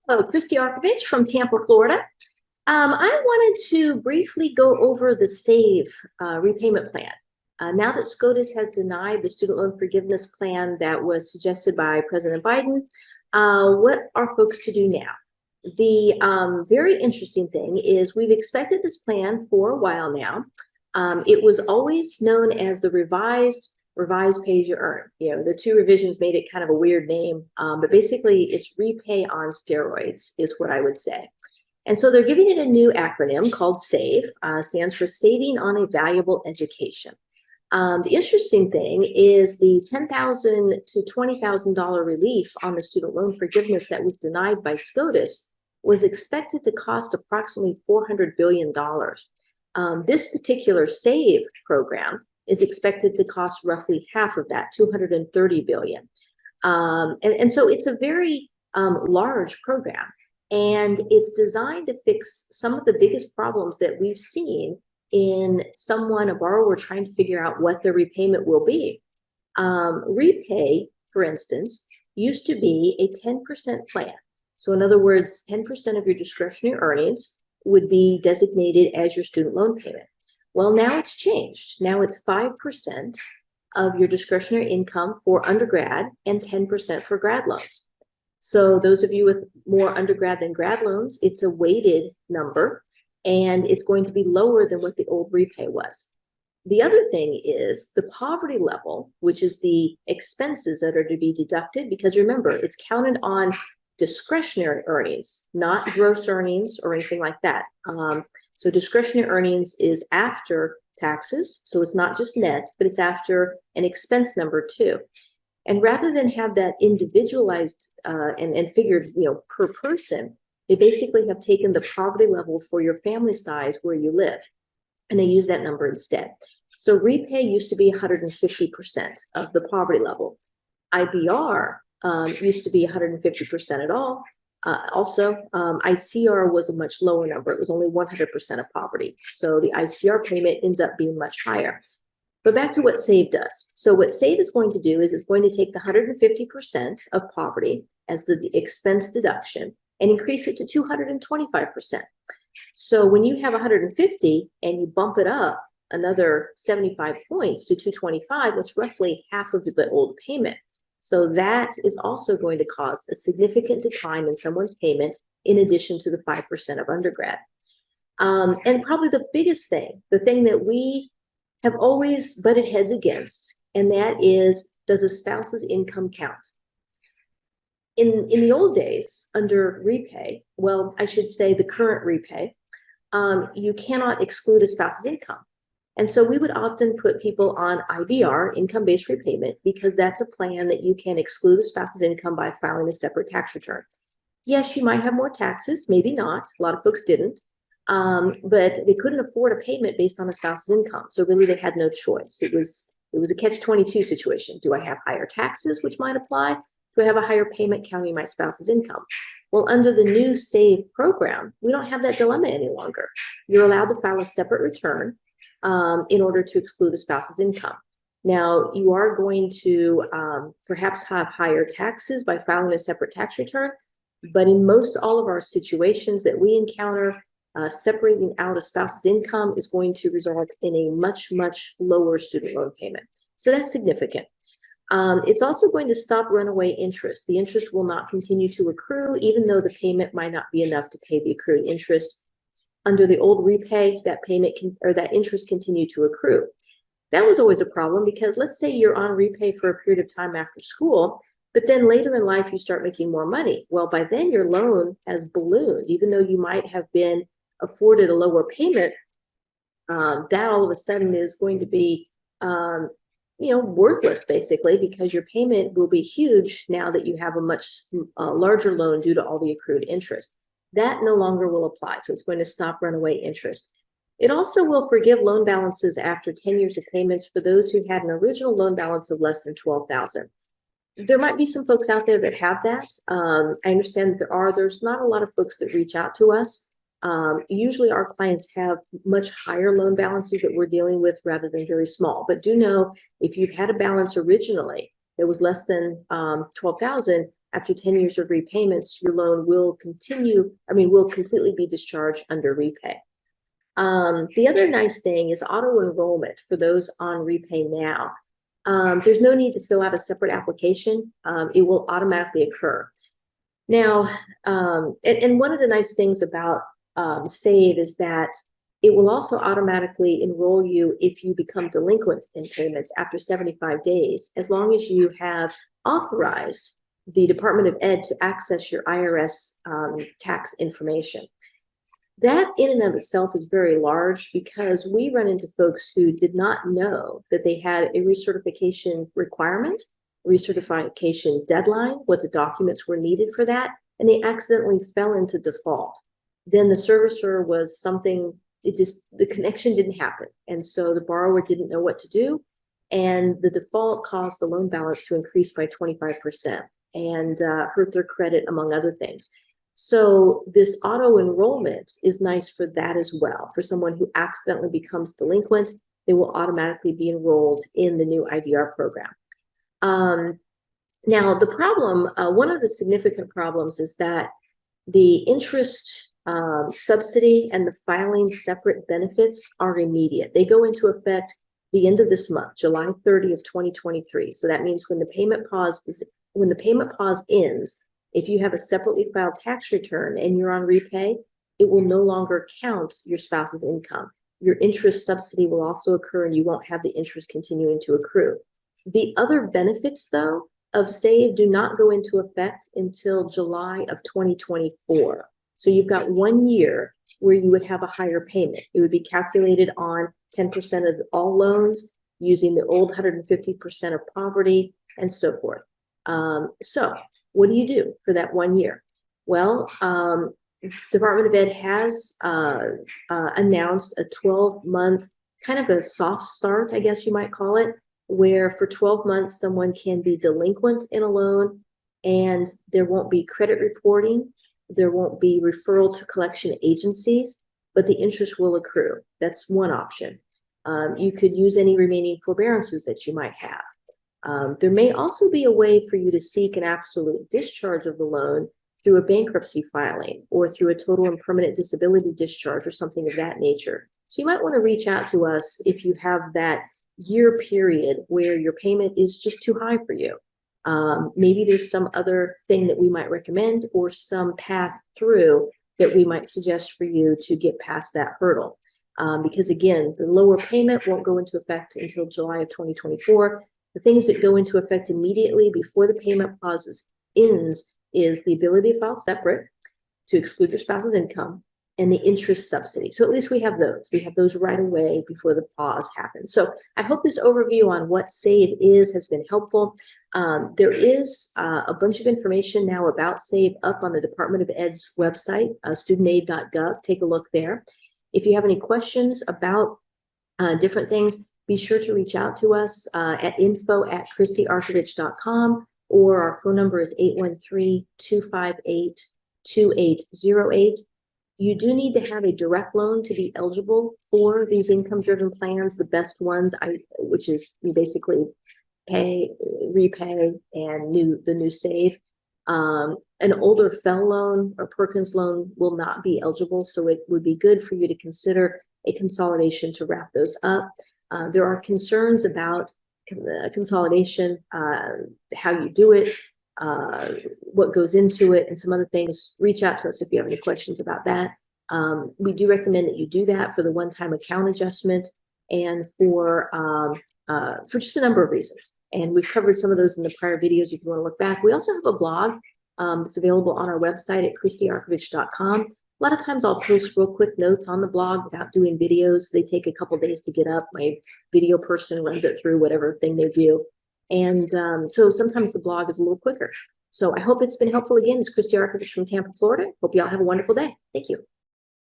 Hello, Christie Arkovich from Tampa, Florida. I wanted to briefly go over the SAVE repayment plan. Now that SCOTUS has denied the student loan forgiveness plan that was suggested by President Biden, what are folks to do now? The very interesting thing is we've expected this plan for a while now. It was always known as the revised pay as you earn. You know, the two revisions made it kind of a weird name, but basically it's repay on steroids is what I would say. And so they're giving it a new acronym called SAVE, stands for Saving on a Valuable Education. The interesting thing is the $10,000 to $20,000 relief on the student loan forgiveness that was denied by SCOTUS was expected to cost approximately $400 billion. This particular SAVE program is expected to cost roughly half of that, $230 billion. And so it's a very large program, and it's designed to fix some of the biggest problems that we've seen in a borrower trying to figure out what their repayment will be. Repay, for instance, used to be a 10% plan. So in other words, 10% of your discretionary earnings would be designated as your student loan payment. Well, now it's changed. Now it's 5% of your discretionary income for undergrad and 10% for grad loans. So those of you with more undergrad than grad loans, it's a weighted number, and it's going to be lower than what the old repay was. The other thing is the poverty level, which is the expenses that are to be deducted, because remember, it's counted on discretionary earnings, not gross earnings or anything like that. So discretionary earnings is after taxes. So it's not just net, but it's after an expense number too. And rather than have that individualized and figured, per person, they basically have taken the poverty level for your family size where you live, and they use that number instead. So repay used to be 150% of the poverty level. IBR used to be 150% at all. Also, ICR was a much lower number. It was only 100% of poverty. So the ICR payment ends up being much higher. But back to what SAVE does. So what SAVE is going to do is it's going to take the 150% of poverty as the expense deduction and increase it to 225%. So when you have 150 and you bump it up another 75 points to 225, that's roughly half of the old payment. So that is also going to cause a significant decline in someone's payment in addition to the 5% of undergrad. And probably the biggest thing, the thing that we have always butted heads against, and that is, does a spouse's income count? In the old days, under repay, well, I should say the current repay, you cannot exclude a spouse's income. And so we would often put people on IBR, income-based repayment, because that's a plan that you can exclude a spouse's income by filing a separate tax return. Yes, you might have more taxes, maybe not. A lot of folks didn't, but they couldn't afford a payment based on a spouse's income. So really they had no choice. It was a catch-22 situation. Do I have higher taxes, which might apply? Do I have a higher payment counting my spouse's income? Well, under the new SAVE program, we don't have that dilemma any longer. You're allowed to file a separate return in order to exclude a spouse's income. Now, you are going to perhaps have higher taxes by filing a separate tax return, but in most all of our situations that we encounter, separating out a spouse's income is going to result in a much, much lower student loan payment. So that's significant. It's also going to stop runaway interest. The interest will not continue to accrue, even though the payment might not be enough to pay the accrued interest. Under the old repay, that that interest continued to accrue. That was always a problem, because let's say you're on repay for a period of time after school, but then later in life you start making more money. Well, by then your loan has ballooned. Even though you might have been afforded a lower payment, that all of a sudden is going to be worthless, basically, because your payment will be huge now that you have a much larger loan due to all the accrued interest. That no longer will apply, so it's going to stop runaway interest. It also will forgive loan balances after 10 years of payments for those who had an original loan balance of less than $12,000. There might be some folks out there that have that. I understand that there's not a lot of folks that reach out to us. Usually our clients have much higher loan balances that we're dealing with rather than very small. But do know, if you've had a balance originally that was less than $12,000, after 10 years of repayments, your loan will will completely be discharged under repay. The other nice thing is auto enrollment for those on repay now. There's no need to fill out a separate application. It will automatically occur. Now, and one of the nice things about SAVE is that it will also automatically enroll you if you become delinquent in payments after 75 days, as long as you have authorized the Department of Ed to access your IRS tax information. That in and of itself is very large, because we run into folks who did not know that they had a recertification requirement, recertification deadline, what the documents were needed for that, and they accidentally fell into default. Then the servicer was something, the connection didn't happen. And so the borrower didn't know what to do. And the default caused the loan balance to increase by 25% and hurt their credit, among other things. So this auto enrollment is nice for that as well. For someone who accidentally becomes delinquent, they will automatically be enrolled in the new IDR program. Now, the problem, one of the significant problems is that the interest subsidy and the filing separate benefits are immediate. They go into effect the end of this month, July 30th, 2023. So that means when the payment pause ends, if you have a separately filed tax return and you're on repay, it will no longer count your spouse's income. Your interest subsidy will also occur, and you won't have the interest continuing to accrue. The other benefits, though, of SAVE do not go into effect until July of 2024. So you've got 1 year where you would have a higher payment. It would be calculated on 10% of all loans using the old 150% of poverty and so forth. So what do you do for that 1 year? Well, Department of Ed has announced a 12-month, kind of a soft start, I guess you might call it, where for 12 months, someone can be delinquent in a loan and there won't be credit reporting, there won't be referral to collection agencies, but the interest will accrue. That's one option. You could use any remaining forbearances that you might have. There may also be a way for you to seek an absolute discharge of the loan through a bankruptcy filing or through a total and permanent disability discharge or something of that nature. So you might want to reach out to us if you have that year period where your payment is just too high for you. Maybe there's some other thing that we might recommend or some path through that we might suggest for you to get past that hurdle. Because again, the lower payment won't go into effect until July of 2024. The things that go into effect immediately before the payment pause ends is the ability to file separate, to exclude your spouse's income, and the interest subsidy. So at least we have those. We have those right away before the pause happens. So I hope this overview on what SAVE is has been helpful. There is a bunch of information now about SAVE up on the Department of Ed's website, studentaid.gov. Take a look there. If you have any questions about different things, be sure to reach out to us at info@ChristieArkovich.com, or our phone number is 813-258-2808. You do need to have a direct loan to be eligible for these income-driven plans, the best ones, which is you basically pay, repay, and the new SAVE. An older FFEL loan or Perkins loan will not be eligible, so it would be good for you to consider a consolidation to wrap those up. There are concerns about consolidation, how you do it, what goes into it, and some other things. Reach out to us if you have any questions about that. We do recommend that you do that for the one-time account adjustment and for just a number of reasons. And we've covered some of those in the prior videos if you want to look back. We also have a blog that's available on our website at ChristieArkovich.com. A lot of times I'll post real quick notes on the blog without doing videos. They take a couple days to get up. My video person runs it through whatever thing they do. And so sometimes the blog is a little quicker. So I hope it's been helpful. Again, it's Christie Arkovich from Tampa, Florida. Hope you all have a wonderful day. Thank you.